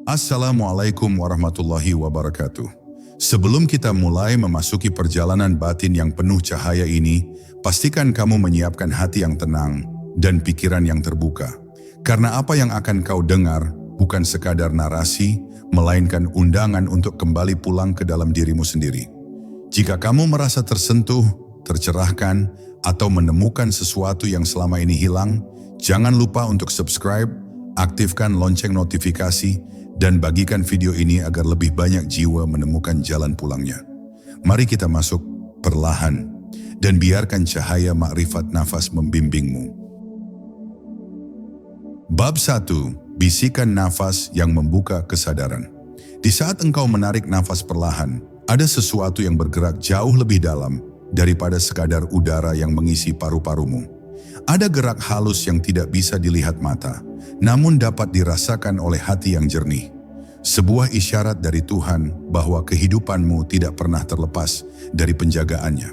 Assalamualaikum warahmatullahi wabarakatuh. Sebelum kita mulai memasuki perjalanan batin yang penuh cahaya ini, pastikan kamu menyiapkan hati yang tenang dan pikiran yang terbuka. Karena apa yang akan kau dengar bukan sekadar narasi, melainkan undangan untuk kembali pulang ke dalam dirimu sendiri. Jika kamu merasa tersentuh, tercerahkan, atau menemukan sesuatu yang selama ini hilang, jangan lupa untuk subscribe, aktifkan lonceng notifikasi, dan bagikan video ini agar lebih banyak jiwa menemukan jalan pulangnya. Mari kita masuk perlahan dan biarkan cahaya makrifat nafas membimbingmu. Bab 1. Bisikan nafas yang membuka kesadaran. Di saat engkau menarik nafas perlahan, ada sesuatu yang bergerak jauh lebih dalam daripada sekadar udara yang mengisi paru-parumu. Ada gerak halus yang tidak bisa dilihat mata, namun dapat dirasakan oleh hati yang jernih. Sebuah isyarat dari Tuhan bahwa kehidupanmu tidak pernah terlepas dari penjagaannya.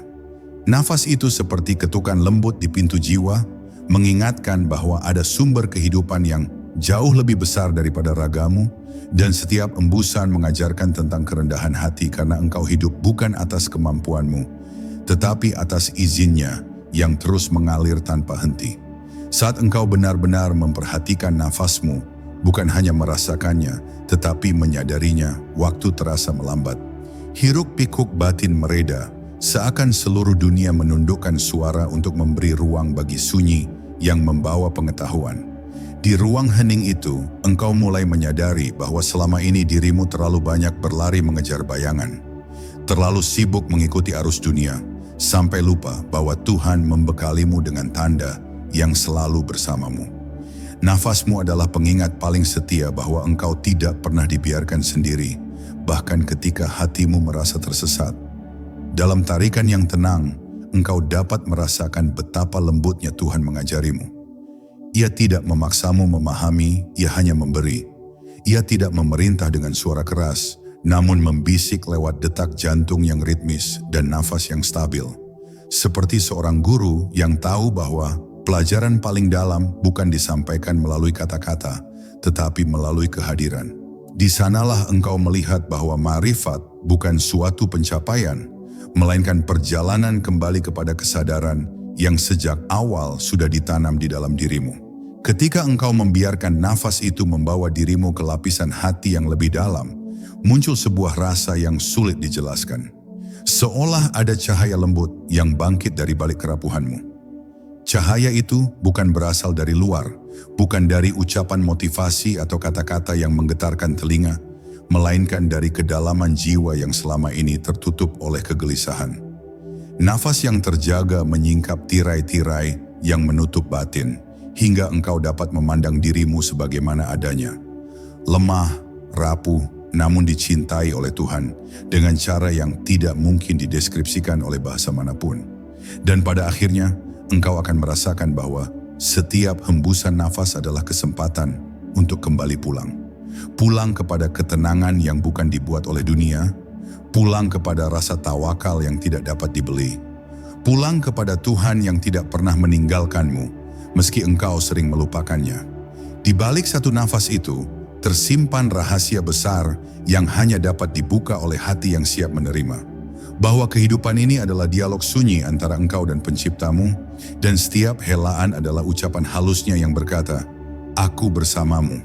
Nafas itu seperti ketukan lembut di pintu jiwa, mengingatkan bahwa ada sumber kehidupan yang jauh lebih besar daripada ragamu, dan setiap embusan mengajarkan tentang kerendahan hati karena engkau hidup bukan atas kemampuanmu, tetapi atas izinnya yang terus mengalir tanpa henti. Saat engkau benar-benar memperhatikan nafasmu, bukan hanya merasakannya, tetapi menyadarinya, waktu terasa melambat. Hiruk-pikuk batin mereda, seakan seluruh dunia menundukkan suara untuk memberi ruang bagi sunyi yang membawa pengetahuan. Di ruang hening itu, engkau mulai menyadari bahwa selama ini dirimu terlalu banyak berlari mengejar bayangan. Terlalu sibuk mengikuti arus dunia, sampai lupa bahwa Tuhan membekalimu dengan tanda yang selalu bersamamu. Nafasmu adalah pengingat paling setia bahwa engkau tidak pernah dibiarkan sendiri, bahkan ketika hatimu merasa tersesat. Dalam tarikan yang tenang, engkau dapat merasakan betapa lembutnya Tuhan mengajarimu. Ia tidak memaksamu memahami, ia hanya memberi. Ia tidak memerintah dengan suara keras, namun membisik lewat detak jantung yang ritmis dan nafas yang stabil. Seperti seorang guru yang tahu bahwa pelajaran paling dalam bukan disampaikan melalui kata-kata, tetapi melalui kehadiran. Di sanalah engkau melihat bahwa ma'rifat bukan suatu pencapaian, melainkan perjalanan kembali kepada kesadaran yang sejak awal sudah ditanam di dalam dirimu. Ketika engkau membiarkan nafas itu membawa dirimu ke lapisan hati yang lebih dalam, muncul sebuah rasa yang sulit dijelaskan. Seolah ada cahaya lembut yang bangkit dari balik kerapuhanmu. Cahaya itu bukan berasal dari luar, bukan dari ucapan motivasi atau kata-kata yang menggetarkan telinga, melainkan dari kedalaman jiwa yang selama ini tertutup oleh kegelisahan. Nafas yang terjaga menyingkap tirai-tirai yang menutup batin, hingga engkau dapat memandang dirimu sebagaimana adanya. Lemah, rapuh, namun dicintai oleh Tuhan dengan cara yang tidak mungkin dideskripsikan oleh bahasa manapun. Dan pada akhirnya, engkau akan merasakan bahwa setiap hembusan nafas adalah kesempatan untuk kembali pulang. Pulang kepada ketenangan yang bukan dibuat oleh dunia, pulang kepada rasa tawakal yang tidak dapat dibeli, pulang kepada Tuhan yang tidak pernah meninggalkanmu, meski engkau sering melupakannya. Di balik satu nafas itu, tersimpan rahasia besar yang hanya dapat dibuka oleh hati yang siap menerima. Bahwa kehidupan ini adalah dialog sunyi antara engkau dan penciptamu, dan setiap helaan adalah ucapan halusnya yang berkata, "Aku bersamamu."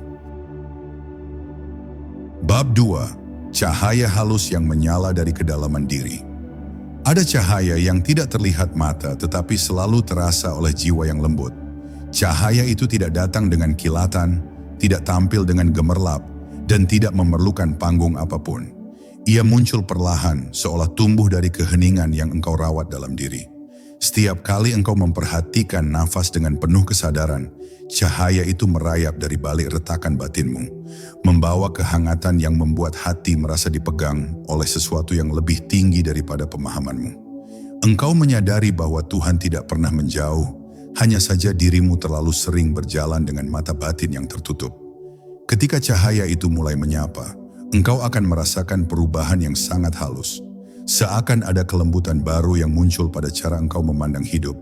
Bab 2. Cahaya halus yang menyala dari kedalaman diri. Ada cahaya yang tidak terlihat mata tetapi selalu terasa oleh jiwa yang lembut. Cahaya itu tidak datang dengan kilatan, tidak tampil dengan gemerlap, dan tidak memerlukan panggung apapun. Ia muncul perlahan, seolah tumbuh dari keheningan yang engkau rawat dalam diri. Setiap kali engkau memperhatikan nafas dengan penuh kesadaran, cahaya itu merayap dari balik retakan batinmu, membawa kehangatan yang membuat hati merasa dipegang oleh sesuatu yang lebih tinggi daripada pemahamanmu. Engkau menyadari bahwa Tuhan tidak pernah menjauh, hanya saja dirimu terlalu sering berjalan dengan mata batin yang tertutup. Ketika cahaya itu mulai menyapa, engkau akan merasakan perubahan yang sangat halus. Seakan ada kelembutan baru yang muncul pada cara engkau memandang hidup.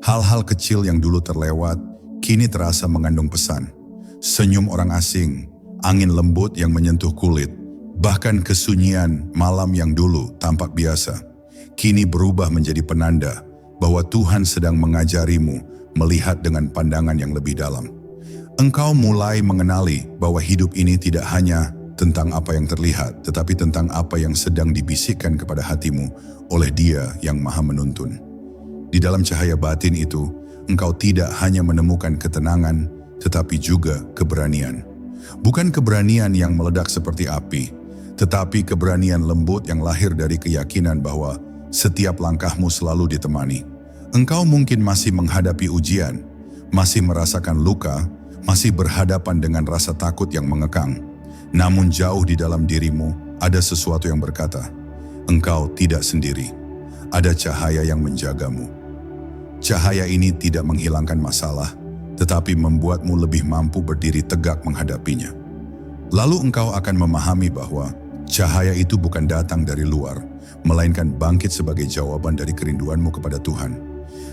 Hal-hal kecil yang dulu terlewat, kini terasa mengandung pesan. Senyum orang asing, angin lembut yang menyentuh kulit, bahkan kesunyian malam yang dulu tampak biasa, kini berubah menjadi penanda bahwa Tuhan sedang mengajarimu melihat dengan pandangan yang lebih dalam. Engkau mulai mengenali bahwa hidup ini tidak hanya tentang apa yang terlihat, tetapi tentang apa yang sedang dibisikkan kepada hatimu oleh Dia yang Maha Menuntun. Di dalam cahaya batin itu, engkau tidak hanya menemukan ketenangan, tetapi juga keberanian. Bukan keberanian yang meledak seperti api, tetapi keberanian lembut yang lahir dari keyakinan bahwa setiap langkahmu selalu ditemani. Engkau mungkin masih menghadapi ujian, masih merasakan luka, masih berhadapan dengan rasa takut yang mengekang. Namun jauh di dalam dirimu ada sesuatu yang berkata, engkau tidak sendiri. Ada cahaya yang menjagamu. Cahaya ini tidak menghilangkan masalah, tetapi membuatmu lebih mampu berdiri tegak menghadapinya. Lalu engkau akan memahami bahwa cahaya itu bukan datang dari luar, melainkan bangkit sebagai jawaban dari kerinduanmu kepada Tuhan.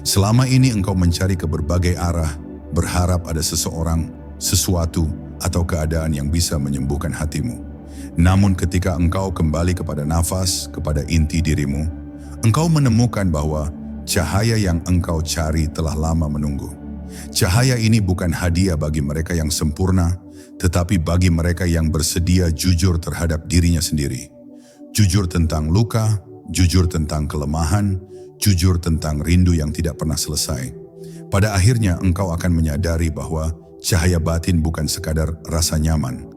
Selama ini engkau mencari ke berbagai arah, berharap ada seseorang, sesuatu, atau keadaan yang bisa menyembuhkan hatimu. Namun ketika engkau kembali kepada nafas, kepada inti dirimu, engkau menemukan bahwa cahaya yang engkau cari telah lama menunggu. Cahaya ini bukan hadiah bagi mereka yang sempurna, tetapi bagi mereka yang bersedia jujur terhadap dirinya sendiri. Jujur tentang luka, jujur tentang kelemahan, jujur tentang rindu yang tidak pernah selesai. Pada akhirnya engkau akan menyadari bahwa cahaya batin bukan sekadar rasa nyaman,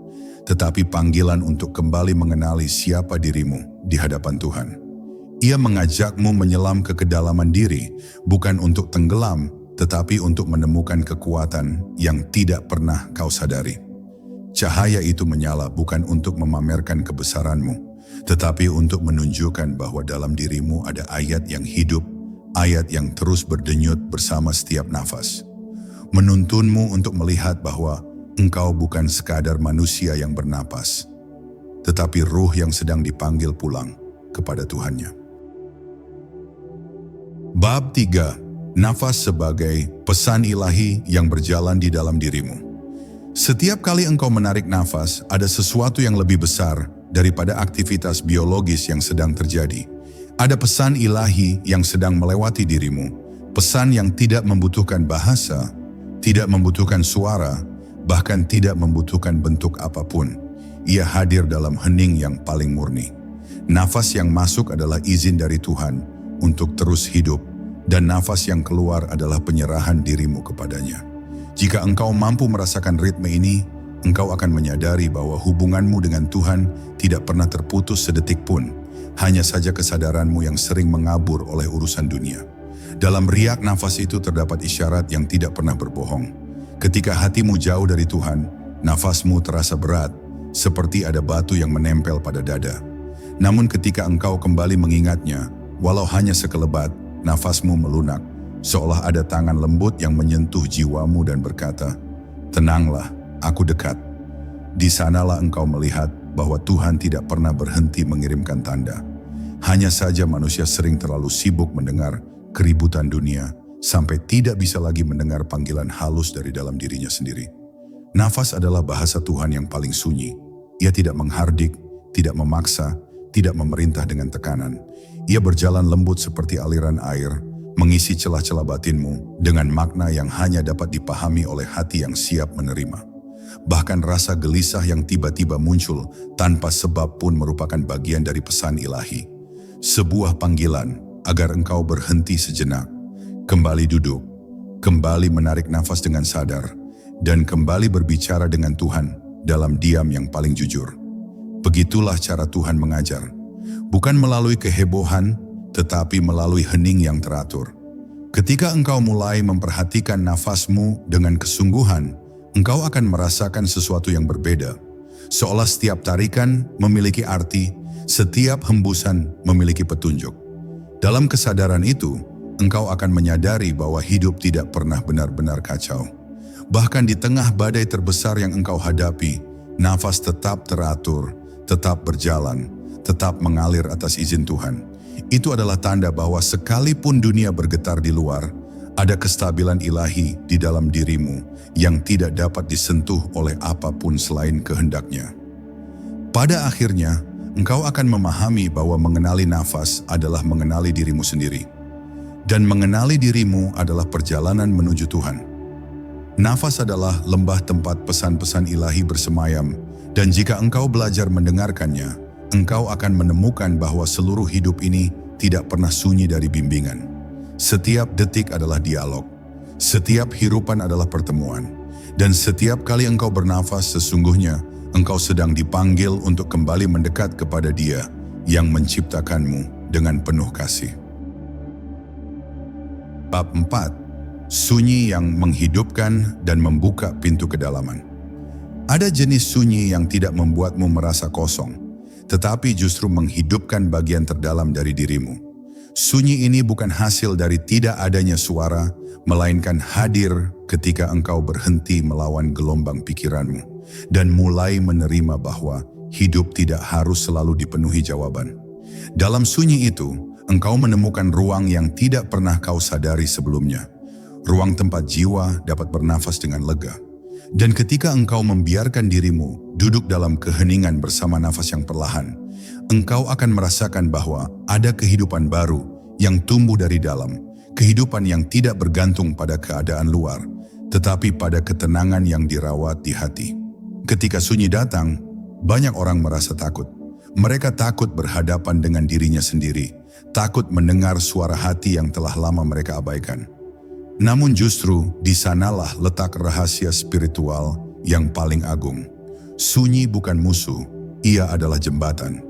tetapi panggilan untuk kembali mengenali siapa dirimu di hadapan Tuhan. Ia mengajakmu menyelam ke kedalaman diri, bukan untuk tenggelam, tetapi untuk menemukan kekuatan yang tidak pernah kau sadari. Cahaya itu menyala bukan untuk memamerkan kebesaranmu, tetapi untuk menunjukkan bahwa dalam dirimu ada ayat yang hidup, ayat yang terus berdenyut bersama setiap nafas. Menuntunmu untuk melihat bahwa engkau bukan sekadar manusia yang bernapas, tetapi ruh yang sedang dipanggil pulang kepada Tuhannya. Bab 3. Nafas sebagai pesan ilahi yang berjalan di dalam dirimu. Setiap kali engkau menarik nafas, ada sesuatu yang lebih besar daripada aktivitas biologis yang sedang terjadi. Ada pesan ilahi yang sedang melewati dirimu, pesan yang tidak membutuhkan bahasa, tidak membutuhkan suara, bahkan tidak membutuhkan bentuk apapun. Ia hadir dalam hening yang paling murni. Nafas yang masuk adalah izin dari Tuhan untuk terus hidup, dan nafas yang keluar adalah penyerahan dirimu kepadanya. Jika engkau mampu merasakan ritme ini, engkau akan menyadari bahwa hubunganmu dengan Tuhan tidak pernah terputus sedetik pun, hanya saja kesadaranmu yang sering mengabur oleh urusan dunia. Dalam riak nafas itu terdapat isyarat yang tidak pernah berbohong. Ketika hatimu jauh dari Tuhan, nafasmu terasa berat, seperti ada batu yang menempel pada dada. Namun ketika engkau kembali mengingatnya, walau hanya sekelebat, nafasmu melunak, seolah ada tangan lembut yang menyentuh jiwamu dan berkata, "Tenanglah, aku dekat." Di sanalah engkau melihat bahwa Tuhan tidak pernah berhenti mengirimkan tanda. Hanya saja manusia sering terlalu sibuk mendengar keributan dunia, sampai tidak bisa lagi mendengar panggilan halus dari dalam dirinya sendiri. Nafas adalah bahasa Tuhan yang paling sunyi. Ia tidak menghardik, tidak memaksa, tidak memerintah dengan tekanan. Ia berjalan lembut seperti aliran air, mengisi celah-celah batinmu dengan makna yang hanya dapat dipahami oleh hati yang siap menerima. Bahkan rasa gelisah yang tiba-tiba muncul tanpa sebab pun merupakan bagian dari pesan ilahi. Sebuah panggilan agar engkau berhenti sejenak, kembali duduk, kembali menarik nafas dengan sadar, dan kembali berbicara dengan Tuhan dalam diam yang paling jujur. Begitulah cara Tuhan mengajar. Bukan melalui kehebohan, tetapi melalui hening yang teratur. Ketika engkau mulai memperhatikan nafasmu dengan kesungguhan, engkau akan merasakan sesuatu yang berbeda. Seolah setiap tarikan memiliki arti, setiap hembusan memiliki petunjuk. Dalam kesadaran itu, engkau akan menyadari bahwa hidup tidak pernah benar-benar kacau. Bahkan di tengah badai terbesar yang engkau hadapi, nafas tetap teratur, tetap berjalan, tetap mengalir atas izin Tuhan. Itu adalah tanda bahwa sekalipun dunia bergetar di luar, Ada kestabilan ilahi di dalam dirimu yang tidak dapat disentuh oleh apapun selain kehendaknya. Pada akhirnya, engkau akan memahami bahwa mengenali nafas adalah mengenali dirimu sendiri. Dan mengenali dirimu adalah perjalanan menuju Tuhan. Nafas adalah lembah tempat pesan-pesan ilahi bersemayam, dan jika engkau belajar mendengarkannya, engkau akan menemukan bahwa seluruh hidup ini tidak pernah sunyi dari bimbingan. Setiap detik adalah dialog, setiap hirupan adalah pertemuan, dan setiap kali engkau bernafas sesungguhnya engkau sedang dipanggil untuk kembali mendekat kepada Dia yang menciptakanmu dengan penuh kasih. Bab 4. Sunyi yang menghidupkan dan membuka pintu kedalaman. Ada jenis sunyi yang tidak membuatmu merasa kosong, tetapi justru menghidupkan bagian terdalam dari dirimu. Sunyi ini bukan hasil dari tidak adanya suara, melainkan hadir ketika engkau berhenti melawan gelombang pikiranmu dan mulai menerima bahwa hidup tidak harus selalu dipenuhi jawaban. Dalam sunyi itu, engkau menemukan ruang yang tidak pernah kau sadari sebelumnya. Ruang tempat jiwa dapat bernafas dengan lega. Dan ketika engkau membiarkan dirimu duduk dalam keheningan bersama nafas yang perlahan, engkau akan merasakan bahwa ada kehidupan baru yang tumbuh dari dalam, kehidupan yang tidak bergantung pada keadaan luar, tetapi pada ketenangan yang dirawat di hati. Ketika sunyi datang, banyak orang merasa takut. Mereka takut berhadapan dengan dirinya sendiri, takut mendengar suara hati yang telah lama mereka abaikan. Namun justru di sanalah letak rahasia spiritual yang paling agung. Sunyi bukan musuh, ia adalah jembatan.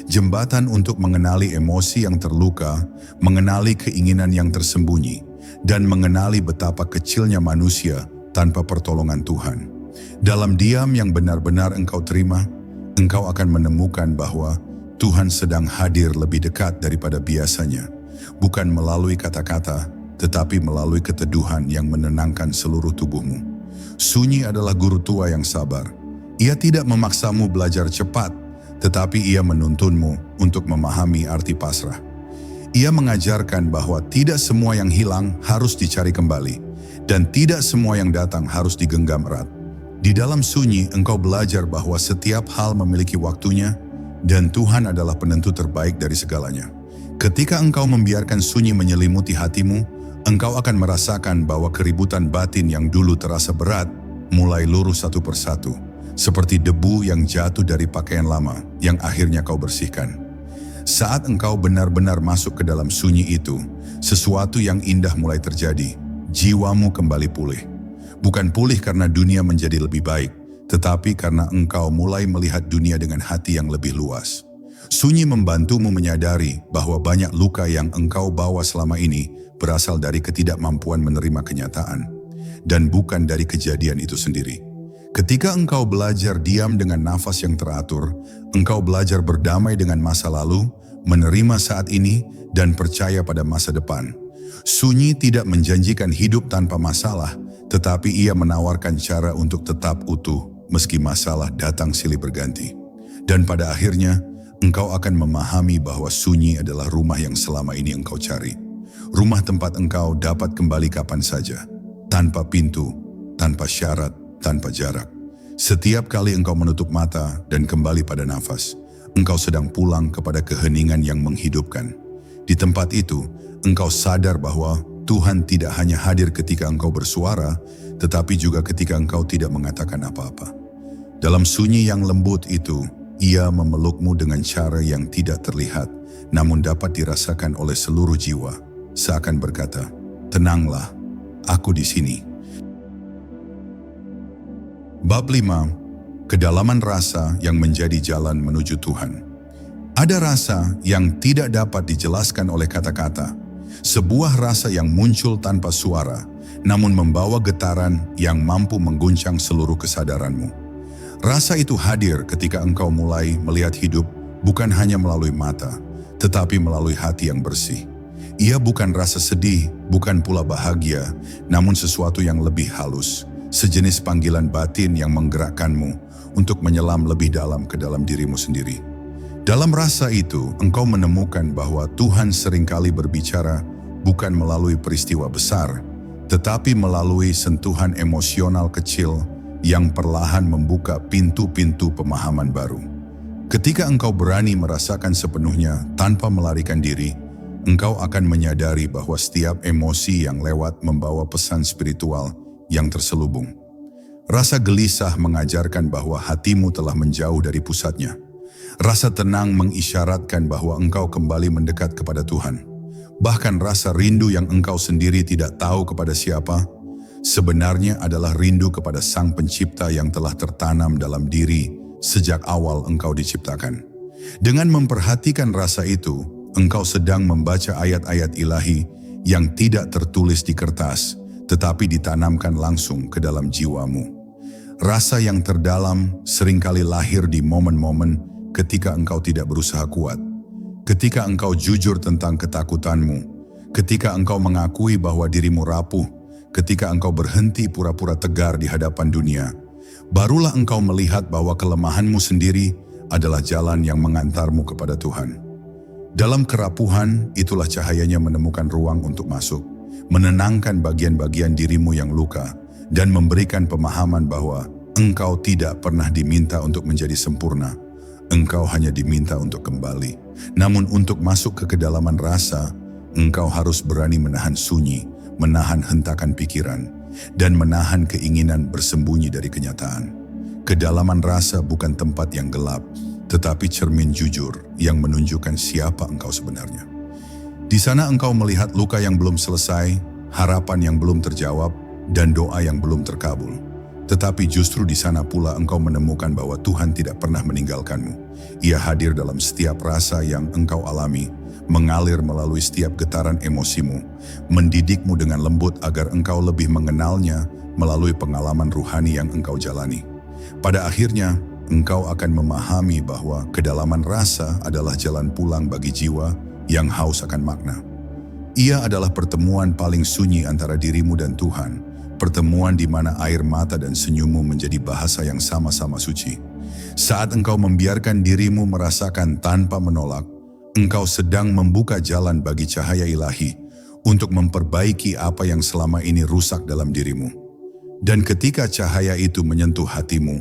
Jembatan untuk mengenali emosi yang terluka, mengenali keinginan yang tersembunyi, dan mengenali betapa kecilnya manusia tanpa pertolongan Tuhan. Dalam diam yang benar-benar engkau terima, engkau akan menemukan bahwa Tuhan sedang hadir lebih dekat daripada biasanya, bukan melalui kata-kata, tetapi melalui keteduhan yang menenangkan seluruh tubuhmu. Sunyi adalah guru tua yang sabar. Ia tidak memaksamu belajar cepat, tetapi ia menuntunmu untuk memahami arti pasrah. Ia mengajarkan bahwa tidak semua yang hilang harus dicari kembali, dan tidak semua yang datang harus digenggam erat. Di dalam sunyi, engkau belajar bahwa setiap hal memiliki waktunya, dan Tuhan adalah penentu terbaik dari segalanya. Ketika engkau membiarkan sunyi menyelimuti hatimu, engkau akan merasakan bahwa keributan batin yang dulu terasa berat mulai lurus satu persatu, seperti debu yang jatuh dari pakaian lama yang akhirnya kau bersihkan. Saat engkau benar-benar masuk ke dalam sunyi itu, sesuatu yang indah mulai terjadi. Jiwamu kembali pulih. Bukan pulih karena dunia menjadi lebih baik, tetapi karena engkau mulai melihat dunia dengan hati yang lebih luas. Sunyi membantumu menyadari bahwa banyak luka yang engkau bawa selama ini berasal dari ketidakmampuan menerima kenyataan, dan bukan dari kejadian itu sendiri. Ketika engkau belajar diam dengan nafas yang teratur, engkau belajar berdamai dengan masa lalu, menerima saat ini, dan percaya pada masa depan. Sunyi tidak menjanjikan hidup tanpa masalah, tetapi ia menawarkan cara untuk tetap utuh meski masalah datang silih berganti. Dan pada akhirnya, engkau akan memahami bahwa sunyi adalah rumah yang selama ini engkau cari. Rumah tempat engkau dapat kembali kapan saja, tanpa pintu, tanpa syarat, tanpa jarak. Setiap kali engkau menutup mata dan kembali pada nafas, engkau sedang pulang kepada keheningan yang menghidupkan. Di tempat itu, engkau sadar bahwa Tuhan tidak hanya hadir ketika engkau bersuara, tetapi juga ketika engkau tidak mengatakan apa-apa. Dalam sunyi yang lembut itu, Ia memelukmu dengan cara yang tidak terlihat, namun dapat dirasakan oleh seluruh jiwa, seakan berkata, "Tenanglah, aku di sini." Bab 5. Kedalaman rasa yang menjadi jalan menuju Tuhan. Ada rasa yang tidak dapat dijelaskan oleh kata-kata, sebuah rasa yang muncul tanpa suara, namun membawa getaran yang mampu mengguncang seluruh kesadaranmu. Rasa itu hadir ketika engkau mulai melihat hidup bukan hanya melalui mata, tetapi melalui hati yang bersih. Ia bukan rasa sedih, bukan pula bahagia, namun sesuatu yang lebih halus, sejenis panggilan batin yang menggerakkanmu untuk menyelam lebih dalam ke dalam dirimu sendiri. Dalam rasa itu, engkau menemukan bahwa Tuhan seringkali berbicara bukan melalui peristiwa besar, tetapi melalui sentuhan emosional kecil yang perlahan membuka pintu-pintu pemahaman baru. Ketika engkau berani merasakan sepenuhnya tanpa melarikan diri, engkau akan menyadari bahwa setiap emosi yang lewat membawa pesan spiritual yang terselubung. Rasa gelisah mengajarkan bahwa hatimu telah menjauh dari pusatnya. Rasa tenang mengisyaratkan bahwa engkau kembali mendekat kepada Tuhan. Bahkan rasa rindu yang engkau sendiri tidak tahu kepada siapa, sebenarnya adalah rindu kepada Sang Pencipta yang telah tertanam dalam diri sejak awal engkau diciptakan. Dengan memperhatikan rasa itu, engkau sedang membaca ayat-ayat ilahi yang tidak tertulis di kertas, tetapi ditanamkan langsung ke dalam jiwamu. Rasa yang terdalam seringkali lahir di momen-momen ketika engkau tidak berusaha kuat. Ketika engkau jujur tentang ketakutanmu, ketika engkau mengakui bahwa dirimu rapuh, ketika engkau berhenti pura-pura tegar di hadapan dunia, barulah engkau melihat bahwa kelemahanmu sendiri adalah jalan yang mengantarmu kepada Tuhan. Dalam kerapuhan, itulah cahayanya menemukan ruang untuk masuk, menenangkan bagian-bagian dirimu yang luka, dan memberikan pemahaman bahwa engkau tidak pernah diminta untuk menjadi sempurna. Engkau hanya diminta untuk kembali. Namun untuk masuk ke kedalaman rasa, engkau harus berani menahan sunyi, menahan hentakan pikiran, dan menahan keinginan bersembunyi dari kenyataan. Kedalaman rasa bukan tempat yang gelap, tetapi cermin jujur yang menunjukkan siapa engkau sebenarnya. Di sana engkau melihat luka yang belum selesai, harapan yang belum terjawab, dan doa yang belum terkabul. Tetapi justru di sana pula engkau menemukan bahwa Tuhan tidak pernah meninggalkanmu. Ia hadir dalam setiap rasa yang engkau alami, mengalir melalui setiap getaran emosimu, mendidikmu dengan lembut agar engkau lebih mengenalnya melalui pengalaman ruhani yang engkau jalani. Pada akhirnya, engkau akan memahami bahwa kedalaman rasa adalah jalan pulang bagi jiwa yang haus akan makna. Ia adalah pertemuan paling sunyi antara dirimu dan Tuhan, pertemuan di mana air mata dan senyummu menjadi bahasa yang sama-sama suci. Saat engkau membiarkan dirimu merasakan tanpa menolak, engkau sedang membuka jalan bagi cahaya ilahi untuk memperbaiki apa yang selama ini rusak dalam dirimu. Dan ketika cahaya itu menyentuh hatimu,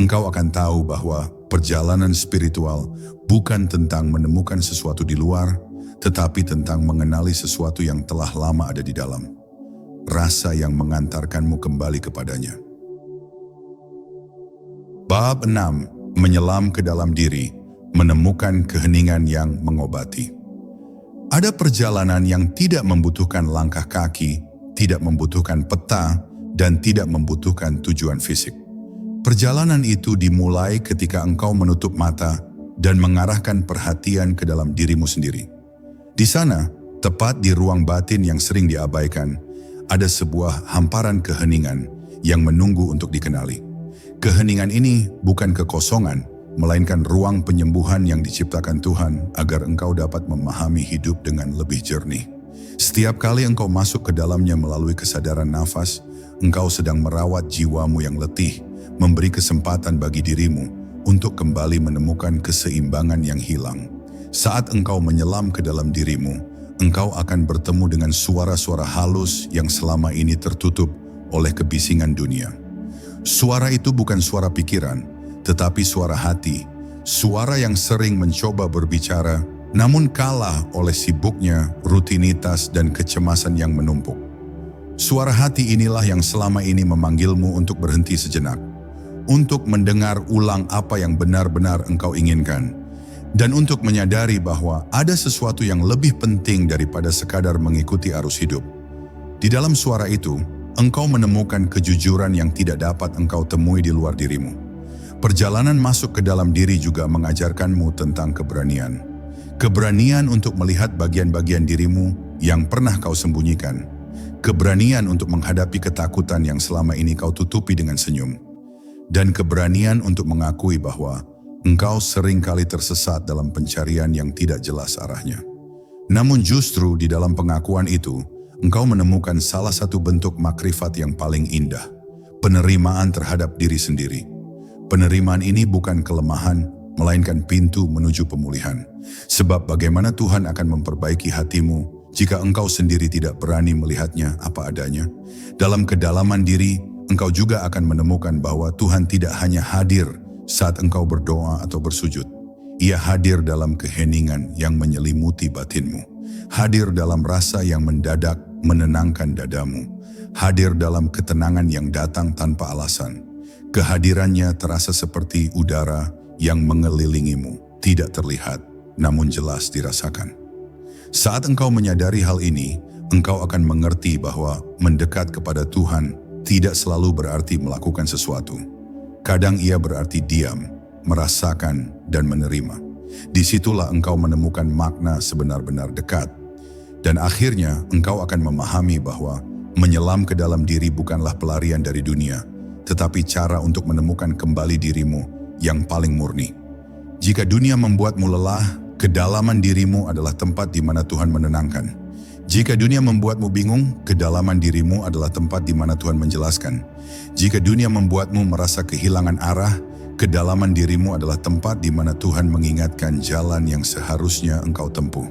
engkau akan tahu bahwa perjalanan spiritual bukan tentang menemukan sesuatu di luar, tetapi tentang mengenali sesuatu yang telah lama ada di dalam. Rasa yang mengantarkanmu kembali kepadanya. Bab 6. Menyelam ke dalam diri, menemukan keheningan yang mengobati. Ada perjalanan yang tidak membutuhkan langkah kaki, tidak membutuhkan peta, dan tidak membutuhkan tujuan fisik. Perjalanan itu dimulai ketika engkau menutup mata dan mengarahkan perhatian ke dalam dirimu sendiri. Di sana, tepat di ruang batin yang sering diabaikan, ada sebuah hamparan keheningan yang menunggu untuk dikenali. Keheningan ini bukan kekosongan, melainkan ruang penyembuhan yang diciptakan Tuhan agar engkau dapat memahami hidup dengan lebih jernih. Setiap kali engkau masuk ke dalamnya melalui kesadaran nafas, engkau sedang merawat jiwamu yang letih, memberi kesempatan bagi dirimu untuk kembali menemukan keseimbangan yang hilang. Saat engkau menyelam ke dalam dirimu, engkau akan bertemu dengan suara-suara halus yang selama ini tertutup oleh kebisingan dunia. Suara itu bukan suara pikiran, tetapi suara hati, suara yang sering mencoba berbicara, namun kalah oleh sibuknya, rutinitas, dan kecemasan yang menumpuk. Suara hati inilah yang selama ini memanggilmu untuk berhenti sejenak, untuk mendengar ulang apa yang benar-benar engkau inginkan, dan untuk menyadari bahwa ada sesuatu yang lebih penting daripada sekadar mengikuti arus hidup. Di dalam suara itu, engkau menemukan kejujuran yang tidak dapat engkau temui di luar dirimu. Perjalanan masuk ke dalam diri juga mengajarkanmu tentang keberanian. Keberanian untuk melihat bagian-bagian dirimu yang pernah kau sembunyikan. Keberanian untuk menghadapi ketakutan yang selama ini kau tutupi dengan senyum. Dan keberanian untuk mengakui bahwa engkau seringkali tersesat dalam pencarian yang tidak jelas arahnya. Namun justru di dalam pengakuan itu, engkau menemukan salah satu bentuk makrifat yang paling indah, penerimaan terhadap diri sendiri. Penerimaan ini bukan kelemahan, melainkan pintu menuju pemulihan. Sebab bagaimana Tuhan akan memperbaiki hatimu jika engkau sendiri tidak berani melihatnya apa adanya. Dalam kedalaman diri, engkau juga akan menemukan bahwa Tuhan tidak hanya hadir saat engkau berdoa atau bersujud. Ia hadir dalam keheningan yang menyelimuti batinmu. Hadir dalam rasa yang mendadak menenangkan dadamu. Hadir dalam ketenangan yang datang tanpa alasan. Kehadirannya terasa seperti udara yang mengelilingimu, tidak terlihat, namun jelas dirasakan. Saat engkau menyadari hal ini, engkau akan mengerti bahwa mendekat kepada Tuhan tidak selalu berarti melakukan sesuatu. Kadang ia berarti diam, merasakan, dan menerima. Disitulah engkau menemukan makna sebenar-benar dekat. Dan akhirnya engkau akan memahami bahwa menyelam ke dalam diri bukanlah pelarian dari dunia, tetapi cara untuk menemukan kembali dirimu yang paling murni. Jika dunia membuatmu lelah, kedalaman dirimu adalah tempat di mana Tuhan menenangkan. Jika dunia membuatmu bingung, kedalaman dirimu adalah tempat di mana Tuhan menjelaskan. Jika dunia membuatmu merasa kehilangan arah, kedalaman dirimu adalah tempat di mana Tuhan mengingatkan jalan yang seharusnya engkau tempuh.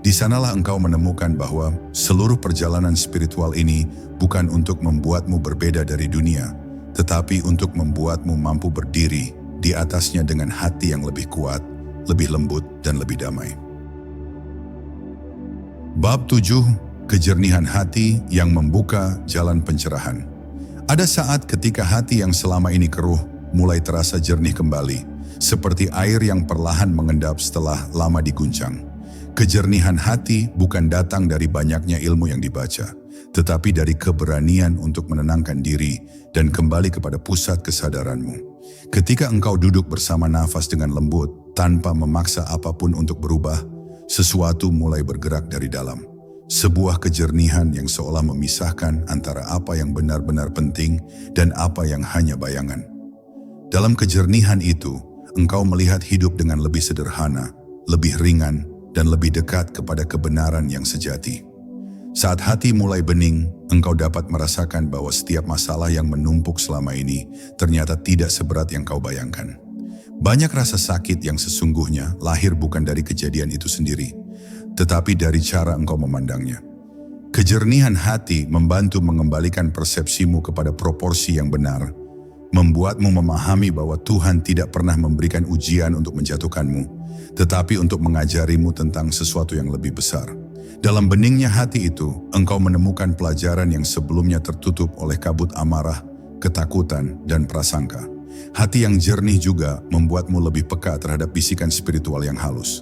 Di sanalah engkau menemukan bahwa seluruh perjalanan spiritual ini bukan untuk membuatmu berbeda dari dunia, tetapi untuk membuatmu mampu berdiri di atasnya dengan hati yang lebih kuat, lebih lembut, dan lebih damai. Bab 7. Kejernihan hati yang membuka jalan pencerahan. Ada saat ketika hati yang selama ini keruh mulai terasa jernih kembali, seperti air yang perlahan mengendap setelah lama diguncang. Kejernihan hati bukan datang dari banyaknya ilmu yang dibaca, tetapi dari keberanian untuk menenangkan diri dan kembali kepada pusat kesadaranmu. Ketika engkau duduk bersama nafas dengan lembut, tanpa memaksa apapun untuk berubah, sesuatu mulai bergerak dari dalam. Sebuah kejernihan yang seolah memisahkan antara apa yang benar-benar penting dan apa yang hanya bayangan. Dalam kejernihan itu, engkau melihat hidup dengan lebih sederhana, lebih ringan, dan lebih dekat kepada kebenaran yang sejati. Saat hati mulai bening, engkau dapat merasakan bahwa setiap masalah yang menumpuk selama ini ternyata tidak seberat yang kau bayangkan. Banyak rasa sakit yang sesungguhnya lahir bukan dari kejadian itu sendiri, tetapi dari cara engkau memandangnya. Kejernihan hati membantu mengembalikan persepsimu kepada proporsi yang benar, membuatmu memahami bahwa Tuhan tidak pernah memberikan ujian untuk menjatuhkanmu, tetapi untuk mengajarimu tentang sesuatu yang lebih besar. Dalam beningnya hati itu, engkau menemukan pelajaran yang sebelumnya tertutup oleh kabut amarah, ketakutan, dan prasangka. Hati yang jernih juga membuatmu lebih peka terhadap bisikan spiritual yang halus.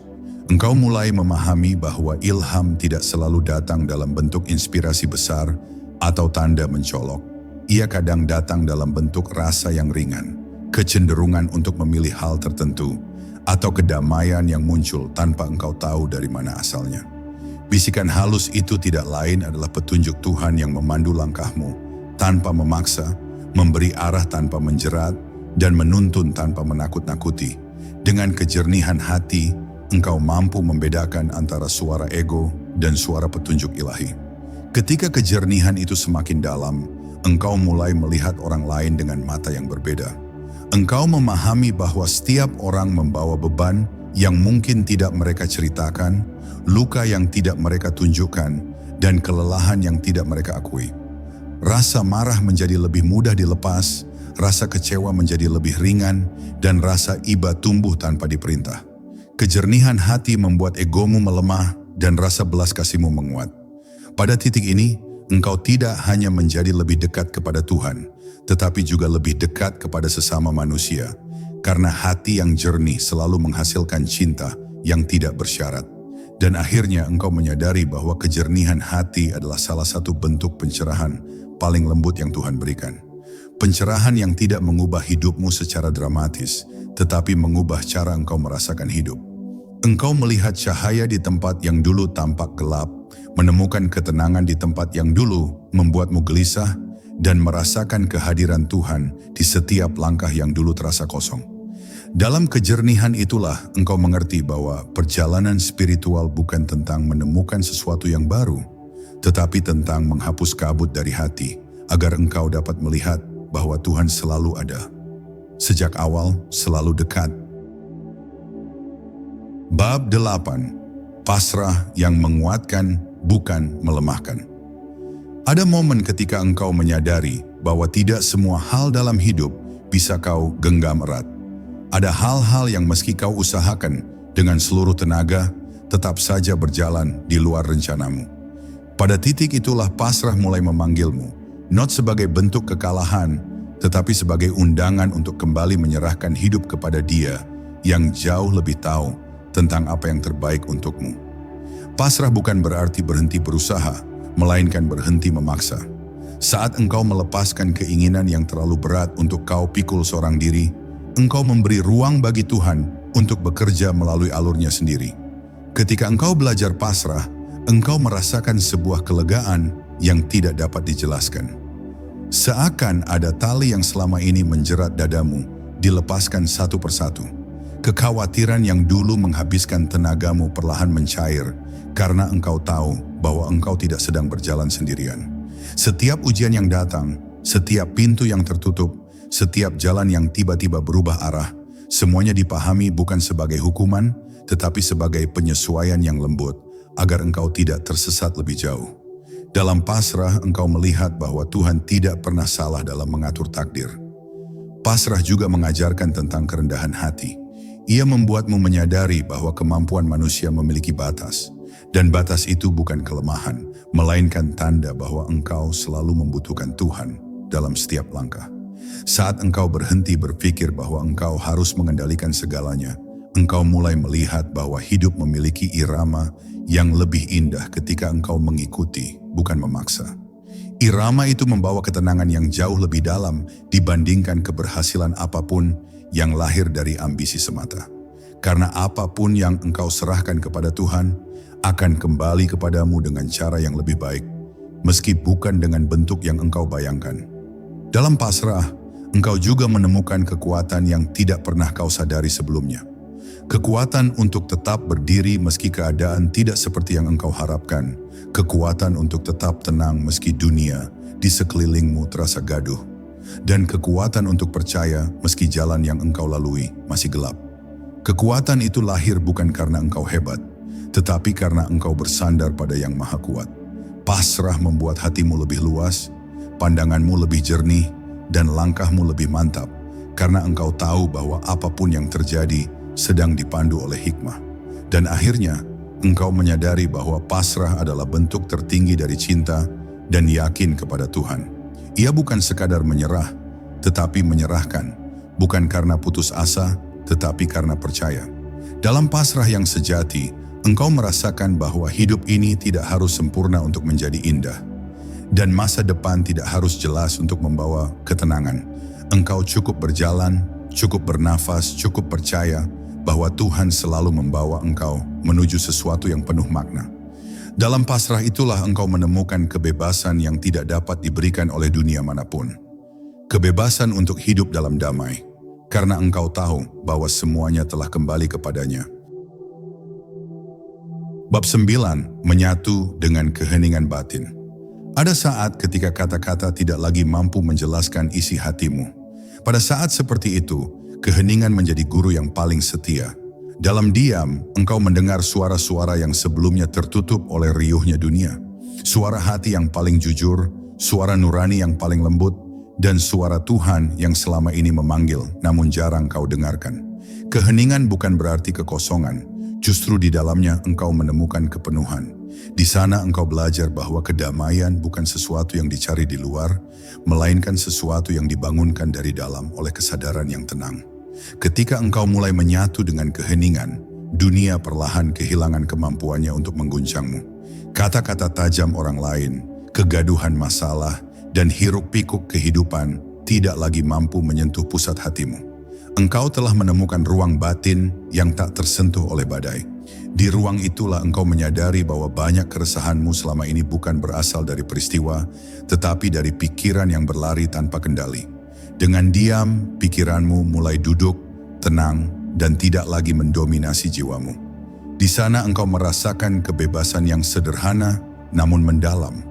Engkau mulai memahami bahwa ilham tidak selalu datang dalam bentuk inspirasi besar atau tanda mencolok. Ia kadang datang dalam bentuk rasa yang ringan, kecenderungan untuk memilih hal tertentu, atau kedamaian yang muncul tanpa engkau tahu dari mana asalnya. Bisikan halus itu tidak lain adalah petunjuk Tuhan yang memandu langkahmu, tanpa memaksa, memberi arah tanpa menjerat, dan menuntun tanpa menakut-nakuti. Dengan kejernihan hati, engkau mampu membedakan antara suara ego dan suara petunjuk ilahi. Ketika kejernihan itu semakin dalam, engkau mulai melihat orang lain dengan mata yang berbeda. Engkau memahami bahwa setiap orang membawa beban yang mungkin tidak mereka ceritakan, luka yang tidak mereka tunjukkan, dan kelelahan yang tidak mereka akui. Rasa marah menjadi lebih mudah dilepas, rasa kecewa menjadi lebih ringan, dan rasa iba tumbuh tanpa diperintah. Kejernihan hati membuat egomu melemah dan rasa belas kasihmu menguat. Pada titik ini, engkau tidak hanya menjadi lebih dekat kepada Tuhan, tetapi juga lebih dekat kepada sesama manusia, karena hati yang jernih selalu menghasilkan cinta yang tidak bersyarat. Dan akhirnya engkau menyadari bahwa kejernihan hati adalah salah satu bentuk pencerahan paling lembut yang Tuhan berikan. Pencerahan yang tidak mengubah hidupmu secara dramatis, tetapi mengubah cara engkau merasakan hidup. Engkau melihat cahaya di tempat yang dulu tampak gelap, menemukan ketenangan di tempat yang dulu membuatmu gelisah, dan merasakan kehadiran Tuhan di setiap langkah yang dulu terasa kosong. Dalam kejernihan itulah engkau mengerti bahwa perjalanan spiritual bukan tentang menemukan sesuatu yang baru, tetapi tentang menghapus kabut dari hati, agar engkau dapat melihat bahwa Tuhan selalu ada. Sejak awal, selalu dekat. Bab 8. Pasrah yang menguatkan bukan melemahkan. Ada momen ketika engkau menyadari bahwa tidak semua hal dalam hidup bisa kau genggam erat. Ada hal-hal yang meski kau usahakan dengan seluruh tenaga, tetap saja berjalan di luar rencanamu. Pada titik itulah pasrah mulai memanggilmu, not sebagai bentuk kekalahan, tetapi sebagai undangan untuk kembali menyerahkan hidup kepada Dia yang jauh lebih tahu tentang apa yang terbaik untukmu. Pasrah bukan berarti berhenti berusaha, melainkan berhenti memaksa. Saat engkau melepaskan keinginan yang terlalu berat untuk kau pikul seorang diri, engkau memberi ruang bagi Tuhan untuk bekerja melalui alurnya sendiri. Ketika engkau belajar pasrah, engkau merasakan sebuah kelegaan yang tidak dapat dijelaskan. Seakan ada tali yang selama ini menjerat dadamu, dilepaskan satu persatu. Kekhawatiran yang dulu menghabiskan tenagamu perlahan mencair, karena engkau tahu bahwa engkau tidak sedang berjalan sendirian. Setiap ujian yang datang, setiap pintu yang tertutup, setiap jalan yang tiba-tiba berubah arah, semuanya dipahami bukan sebagai hukuman, tetapi sebagai penyesuaian yang lembut, agar engkau tidak tersesat lebih jauh. Dalam pasrah, engkau melihat bahwa Tuhan tidak pernah salah dalam mengatur takdir. Pasrah juga mengajarkan tentang kerendahan hati. Ia membuatmu menyadari bahwa kemampuan manusia memiliki batas. Dan batas itu bukan kelemahan, melainkan tanda bahwa engkau selalu membutuhkan Tuhan dalam setiap langkah. Saat engkau berhenti berpikir bahwa engkau harus mengendalikan segalanya, engkau mulai melihat bahwa hidup memiliki irama yang lebih indah ketika engkau mengikuti, bukan memaksa. Irama itu membawa ketenangan yang jauh lebih dalam dibandingkan keberhasilan apapun yang lahir dari ambisi semata. Karena apapun yang engkau serahkan kepada Tuhan, akan kembali kepadamu dengan cara yang lebih baik, meski bukan dengan bentuk yang engkau bayangkan. Dalam pasrah, engkau juga menemukan kekuatan yang tidak pernah kau sadari sebelumnya. Kekuatan untuk tetap berdiri meski keadaan tidak seperti yang engkau harapkan. Kekuatan untuk tetap tenang meski dunia di sekelilingmu terasa gaduh. Dan kekuatan untuk percaya meski jalan yang engkau lalui masih gelap. Kekuatan itu lahir bukan karena engkau hebat, tetapi karena engkau bersandar pada Yang Maha Kuat. Pasrah membuat hatimu lebih luas, pandanganmu lebih jernih, dan langkahmu lebih mantap, karena engkau tahu bahwa apapun yang terjadi sedang dipandu oleh hikmah. Dan akhirnya, engkau menyadari bahwa pasrah adalah bentuk tertinggi dari cinta dan yakin kepada Tuhan. Ia bukan sekadar menyerah, tetapi menyerahkan, bukan karena putus asa, tetapi karena percaya. Dalam pasrah yang sejati, engkau merasakan bahwa hidup ini tidak harus sempurna untuk menjadi indah. Dan masa depan tidak harus jelas untuk membawa ketenangan. Engkau cukup berjalan, cukup bernafas, cukup percaya bahwa Tuhan selalu membawa engkau menuju sesuatu yang penuh makna. Dalam pasrah itulah engkau menemukan kebebasan yang tidak dapat diberikan oleh dunia manapun. Kebebasan untuk hidup dalam damai, karena engkau tahu bahwa semuanya telah kembali kepadanya. Bab 9, menyatu dengan keheningan batin. Ada saat ketika kata-kata tidak lagi mampu menjelaskan isi hatimu. Pada saat seperti itu, keheningan menjadi guru yang paling setia. Dalam diam, engkau mendengar suara-suara yang sebelumnya tertutup oleh riuhnya dunia. Suara hati yang paling jujur, suara nurani yang paling lembut, dan suara Tuhan yang selama ini memanggil namun jarang kau dengarkan. Keheningan bukan berarti kekosongan. Justru di dalamnya engkau menemukan kepenuhan. Di sana engkau belajar bahwa kedamaian bukan sesuatu yang dicari di luar, melainkan sesuatu yang dibangunkan dari dalam oleh kesadaran yang tenang. Ketika engkau mulai menyatu dengan keheningan, dunia perlahan kehilangan kemampuannya untuk mengguncangmu. Kata-kata tajam orang lain, kegaduhan masalah, dan hiruk-pikuk kehidupan tidak lagi mampu menyentuh pusat hatimu. Engkau telah menemukan ruang batin yang tak tersentuh oleh badai. Di ruang itulah engkau menyadari bahwa banyak keresahanmu selama ini bukan berasal dari peristiwa, tetapi dari pikiran yang berlari tanpa kendali. Dengan diam, pikiranmu mulai duduk, tenang, dan tidak lagi mendominasi jiwamu. Di sana engkau merasakan kebebasan yang sederhana namun mendalam.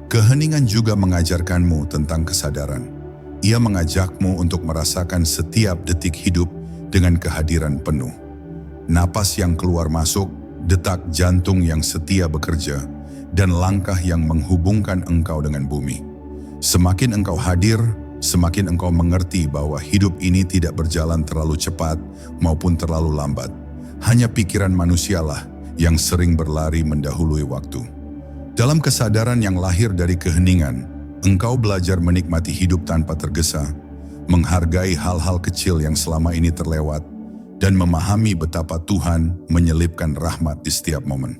Keheningan juga mengajarkanmu tentang kesadaran. Ia mengajakmu untuk merasakan setiap detik hidup dengan kehadiran penuh. Napas yang keluar masuk, detak jantung yang setia bekerja, dan langkah yang menghubungkan engkau dengan bumi. Semakin engkau hadir, semakin engkau mengerti bahwa hidup ini tidak berjalan terlalu cepat maupun terlalu lambat. Hanya pikiran manusialah yang sering berlari mendahului waktu. Dalam kesadaran yang lahir dari keheningan, engkau belajar menikmati hidup tanpa tergesa, menghargai hal-hal kecil yang selama ini terlewat, dan memahami betapa Tuhan menyelipkan rahmat di setiap momen.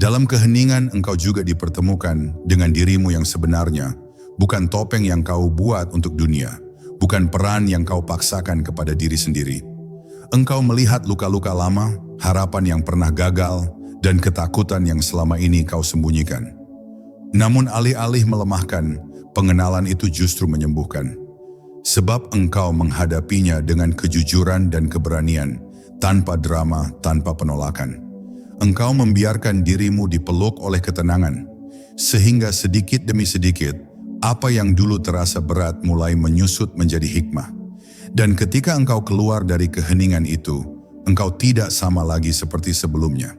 Dalam keheningan engkau juga dipertemukan dengan dirimu yang sebenarnya, bukan topeng yang kau buat untuk dunia, bukan peran yang kau paksakan kepada diri sendiri. Engkau melihat luka-luka lama, harapan yang pernah gagal, dan ketakutan yang selama ini kau sembunyikan. Namun alih-alih melemahkan, pengenalan itu justru menyembuhkan. Sebab engkau menghadapinya dengan kejujuran dan keberanian, tanpa drama, tanpa penolakan. Engkau membiarkan dirimu dipeluk oleh ketenangan, sehingga sedikit demi sedikit, apa yang dulu terasa berat mulai menyusut menjadi hikmah. Dan ketika engkau keluar dari keheningan itu, engkau tidak sama lagi seperti sebelumnya.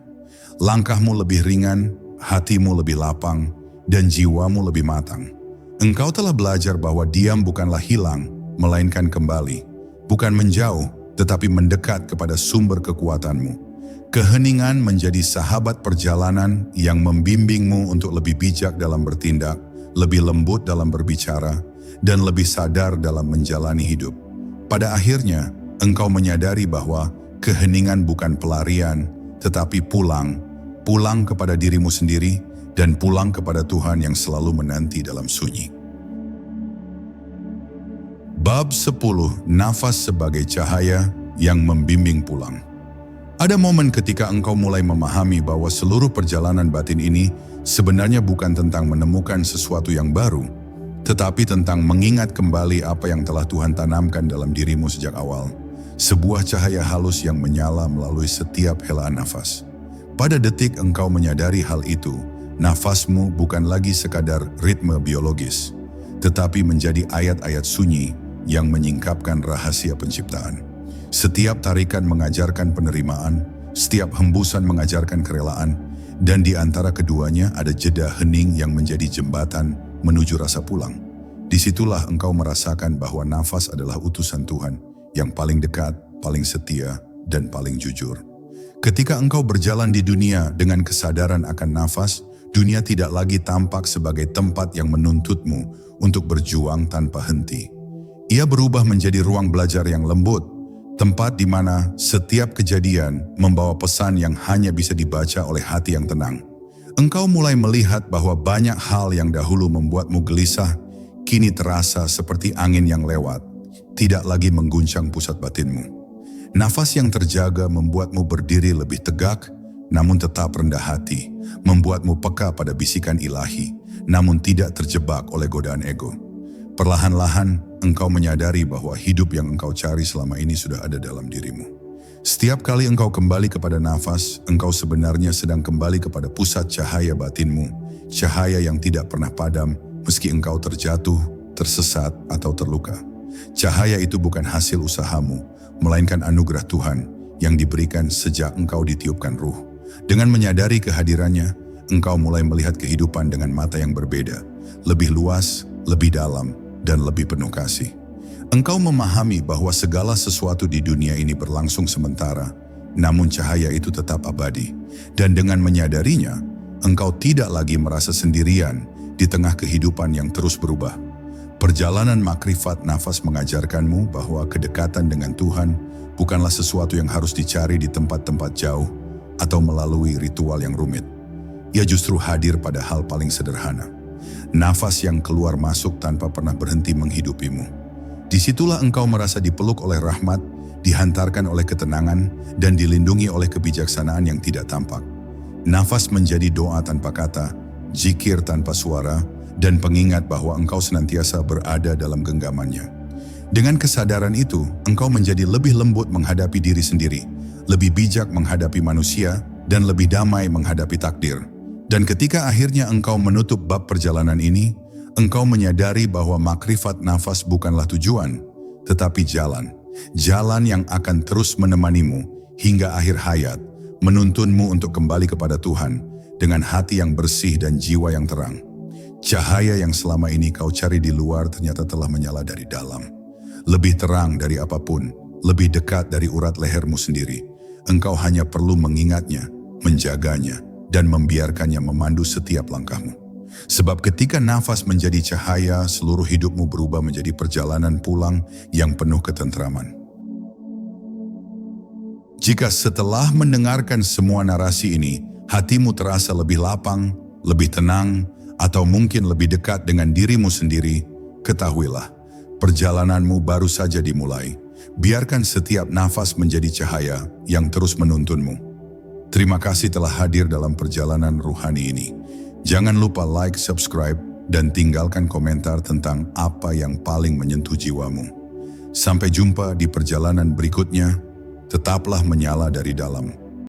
Langkahmu lebih ringan, hatimu lebih lapang, dan jiwamu lebih matang. Engkau telah belajar bahwa diam bukanlah hilang, melainkan kembali. Bukan menjauh, tetapi mendekat kepada sumber kekuatanmu. Keheningan menjadi sahabat perjalanan yang membimbingmu untuk lebih bijak dalam bertindak, lebih lembut dalam berbicara, dan lebih sadar dalam menjalani hidup. Pada akhirnya, engkau menyadari bahwa keheningan bukan pelarian, tetapi pulang kepada dirimu sendiri, dan pulang kepada Tuhan yang selalu menanti dalam sunyi. Bab 10. Nafas sebagai cahaya yang membimbing pulang. Ada momen ketika engkau mulai memahami bahwa seluruh perjalanan batin ini sebenarnya bukan tentang menemukan sesuatu yang baru, tetapi tentang mengingat kembali apa yang telah Tuhan tanamkan dalam dirimu sejak awal. Sebuah cahaya halus yang menyala melalui setiap helaan nafas. Pada detik engkau menyadari hal itu, nafasmu bukan lagi sekadar ritme biologis, tetapi menjadi ayat-ayat sunyi yang menyingkapkan rahasia penciptaan. Setiap tarikan mengajarkan penerimaan, setiap hembusan mengajarkan kerelaan, dan di antara keduanya ada jeda hening yang menjadi jembatan menuju rasa pulang. Disitulah engkau merasakan bahwa nafas adalah utusan Tuhan yang paling dekat, paling setia, dan paling jujur. Ketika engkau berjalan di dunia dengan kesadaran akan nafas, dunia tidak lagi tampak sebagai tempat yang menuntutmu untuk berjuang tanpa henti. Ia berubah menjadi ruang belajar yang lembut, tempat di mana setiap kejadian membawa pesan yang hanya bisa dibaca oleh hati yang tenang. Engkau mulai melihat bahwa banyak hal yang dahulu membuatmu gelisah, kini terasa seperti angin yang lewat, tidak lagi mengguncang pusat batinmu. Nafas yang terjaga membuatmu berdiri lebih tegak, namun tetap rendah hati, membuatmu peka pada bisikan ilahi, namun tidak terjebak oleh godaan ego. Perlahan-lahan, engkau menyadari bahwa hidup yang engkau cari selama ini sudah ada dalam dirimu. Setiap kali engkau kembali kepada nafas, engkau sebenarnya sedang kembali kepada pusat cahaya batinmu, cahaya yang tidak pernah padam meski engkau terjatuh, tersesat, atau terluka. Cahaya itu bukan hasil usahamu, melainkan anugerah Tuhan yang diberikan sejak engkau ditiupkan ruh. Dengan menyadari kehadirannya, engkau mulai melihat kehidupan dengan mata yang berbeda, lebih luas, lebih dalam, dan lebih penuh kasih. Engkau memahami bahwa segala sesuatu di dunia ini berlangsung sementara, namun cahaya itu tetap abadi. Dan dengan menyadarinya, engkau tidak lagi merasa sendirian di tengah kehidupan yang terus berubah. Perjalanan makrifat nafas mengajarkanmu bahwa kedekatan dengan Tuhan bukanlah sesuatu yang harus dicari di tempat-tempat jauh atau melalui ritual yang rumit. Ia justru hadir pada hal paling sederhana. Nafas yang keluar masuk tanpa pernah berhenti menghidupimu. Disitulah engkau merasa dipeluk oleh rahmat, dihantarkan oleh ketenangan, dan dilindungi oleh kebijaksanaan yang tidak tampak. Nafas menjadi doa tanpa kata, zikir tanpa suara, dan pengingat bahwa engkau senantiasa berada dalam genggamannya. Dengan kesadaran itu, engkau menjadi lebih lembut menghadapi diri sendiri, lebih bijak menghadapi manusia, dan lebih damai menghadapi takdir. Dan ketika akhirnya engkau menutup bab perjalanan ini, engkau menyadari bahwa makrifat nafas bukanlah tujuan, tetapi jalan. Jalan yang akan terus menemanimu hingga akhir hayat, menuntunmu untuk kembali kepada Tuhan, dengan hati yang bersih dan jiwa yang terang. Cahaya yang selama ini kau cari di luar ternyata telah menyala dari dalam. Lebih terang dari apapun, lebih dekat dari urat lehermu sendiri. Engkau hanya perlu mengingatnya, menjaganya, dan membiarkannya memandu setiap langkahmu. Sebab ketika nafas menjadi cahaya, seluruh hidupmu berubah menjadi perjalanan pulang yang penuh ketentraman. Jika setelah mendengarkan semua narasi ini, hatimu terasa lebih lapang, lebih tenang, atau mungkin lebih dekat dengan dirimu sendiri, ketahuilah, perjalananmu baru saja dimulai. Biarkan setiap nafas menjadi cahaya yang terus menuntunmu. Terima kasih telah hadir dalam perjalanan ruhani ini. Jangan lupa like, subscribe, dan tinggalkan komentar tentang apa yang paling menyentuh jiwamu. Sampai jumpa di perjalanan berikutnya, tetaplah menyala dari dalam.